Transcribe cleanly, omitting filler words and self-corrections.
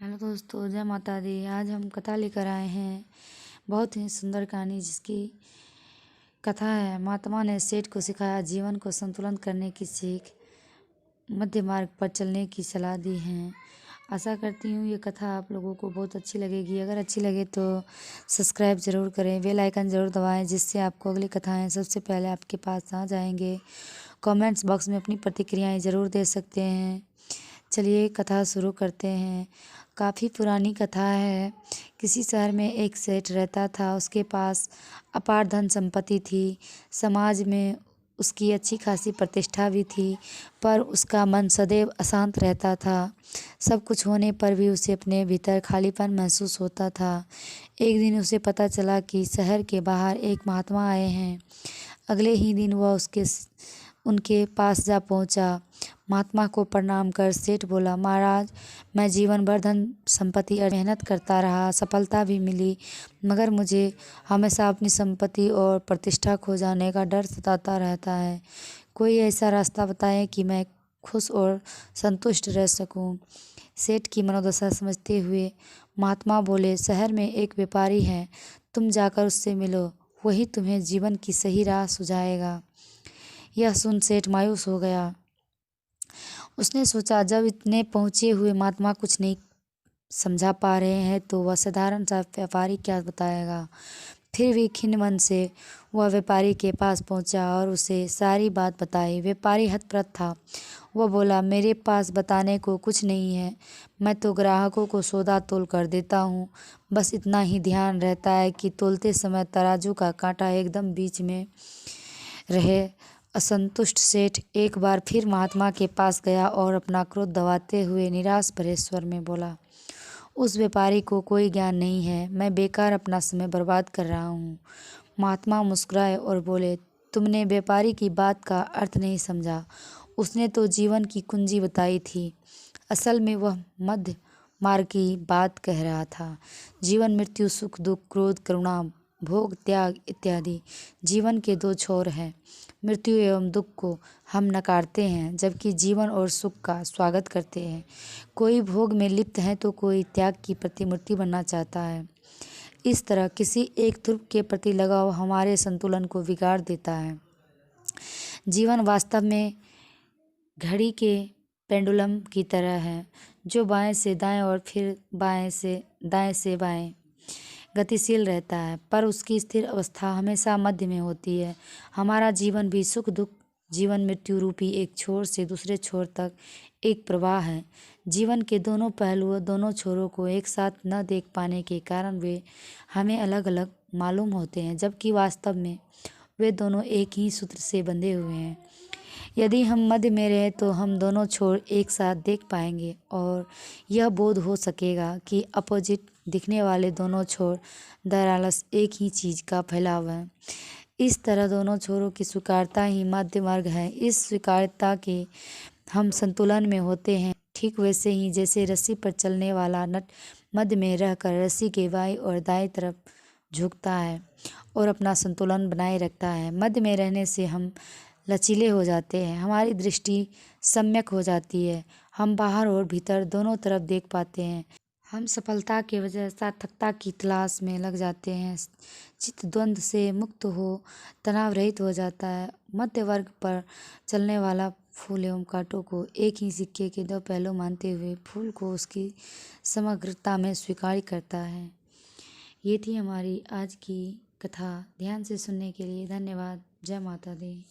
Hello दोस्तों, जय माता दी। आज हम कथा लेकर आए हैं, बहुत ही सुंदर कहानी जिसकी कथा है। महात्मा ने सेठ को सिखाया जीवन को संतुलन करने की सीख, मध्य मार्ग पर चलने की सलाह दी है। आशा करती हूँ ये कथा आप लोगों को बहुत अच्छी लगेगी। अगर अच्छी लगे तो सब्सक्राइब ज़रूर करें, बेल आइकन ज़रूर दबाएं, जिससे आपको अगली कथाएँ सबसे पहले आपके पास आ जाएंगे। कमेंट्स बॉक्स में अपनी प्रतिक्रियाएं ज़रूर दे सकते हैं। चलिए कथा शुरू करते हैं। काफ़ी पुरानी कथा है। किसी शहर में एक सेठ रहता था। उसके पास अपार धन संपत्ति थी। समाज में उसकी अच्छी खासी प्रतिष्ठा भी थी, पर उसका मन सदैव अशांत रहता था। सब कुछ होने पर भी उसे अपने भीतर खालीपन महसूस होता था। एक दिन उसे पता चला कि शहर के बाहर एक महात्मा आए हैं। अगले ही दिन वह उनके पास जा पहुंचा। महात्मा को प्रणाम कर सेठ बोला, महाराज, मैं जीवन भर धन संपत्ति और मेहनत करता रहा, सफलता भी मिली, मगर मुझे हमेशा अपनी संपत्ति और प्रतिष्ठा खो जाने का डर सताता रहता है। कोई ऐसा रास्ता बताएं कि मैं खुश और संतुष्ट रह सकूं। सेठ की मनोदशा समझते हुए महात्मा बोले, शहर में एक व्यापारी है, तुम जाकर उससे मिलो, वही तुम्हें जीवन की सही राह सुझाएगा। यह सुन सेठ मायूस हो गया। उसने सोचा, जब इतने पहुंचे हुए महात्मा कुछ नहीं समझा पा रहे हैं तो वह साधारण सा व्यापारी क्या बताएगा। फिर भी खिन्न मन से वह व्यापारी के पास पहुंचा और उसे सारी बात बताई। व्यापारी हतप्रभ था। वह बोला, मेरे पास बताने को कुछ नहीं है, मैं तो ग्राहकों को सौदा तोल कर देता हूँ। बस इतना ही ध्यान रहता है कि तोलते समय तराजू का कांटा एकदम बीच में रहे। असंतुष्ट सेठ एक बार फिर महात्मा के पास गया और अपना क्रोध दबाते हुए निराश भरे स्वर में बोला, उस व्यापारी को कोई ज्ञान नहीं है, मैं बेकार अपना समय बर्बाद कर रहा हूँ। महात्मा मुस्कुराए और बोले, तुमने व्यापारी की बात का अर्थ नहीं समझा। उसने तो जीवन की कुंजी बताई थी। असल में वह मध्य मार्ग की बात कह रहा था। जीवन, मृत्यु, सुख, दुख, क्रोध, करुणा, भोग, त्याग इत्यादि जीवन के दो छोर हैं। मृत्यु एवं दुख को हम नकारते हैं, जबकि जीवन और सुख का स्वागत करते हैं। कोई भोग में लिप्त है तो कोई त्याग की प्रतिमूर्ति बनना चाहता है। इस तरह किसी एक ध्रुव के प्रति लगाव हमारे संतुलन को बिगाड़ देता है। जीवन वास्तव में घड़ी के पेंडुलम की तरह है, जो बाएं से दाएं और फिर दाएं से बाएं गतिशील रहता है, पर उसकी स्थिर अवस्था हमेशा मध्य में होती है। हमारा जीवन भी सुख दुख, जीवन मृत्यु रूपी एक छोर से दूसरे छोर तक एक प्रवाह है। जीवन के दोनों पहलुओं, दोनों छोरों को एक साथ न देख पाने के कारण वे हमें अलग अलग मालूम होते हैं, जबकि वास्तव में वे दोनों एक ही सूत्र से बंधे हुए हैं। यदि हम मध्य में रहे तो हम दोनों छोर एक साथ देख पाएंगे और यह बोध हो सकेगा कि अपोजिट दिखने वाले दोनों छोर दरअसल एक ही चीज़ का फैलाव है। इस तरह दोनों छोरों की स्वीकारता ही मध्य मार्ग है। इस स्वीकारता के हम संतुलन में होते हैं, ठीक वैसे ही जैसे रस्सी पर चलने वाला नट मध्य में रहकर रस्सी के बाईं और दाईं तरफ झुकता है और अपना संतुलन बनाए रखता है। मध्य में रहने से हम लचीले हो जाते हैं, हमारी दृष्टि सम्यक हो जाती है, हम बाहर और भीतर दोनों तरफ देख पाते हैं। हम सफलता के वजह सार्थकता की तलाश में लग जाते हैं। चित्त द्वंद्व से मुक्त हो तनाव रहित हो जाता है। मध्य वर्ग पर चलने वाला फूल एवं कांटों को एक ही सिक्के के दो पहलू मानते हुए फूल को उसकी समग्रता में स्वीकार करता है। ये थी हमारी आज की कथा। ध्यान से सुनने के लिए धन्यवाद। जय माता दी।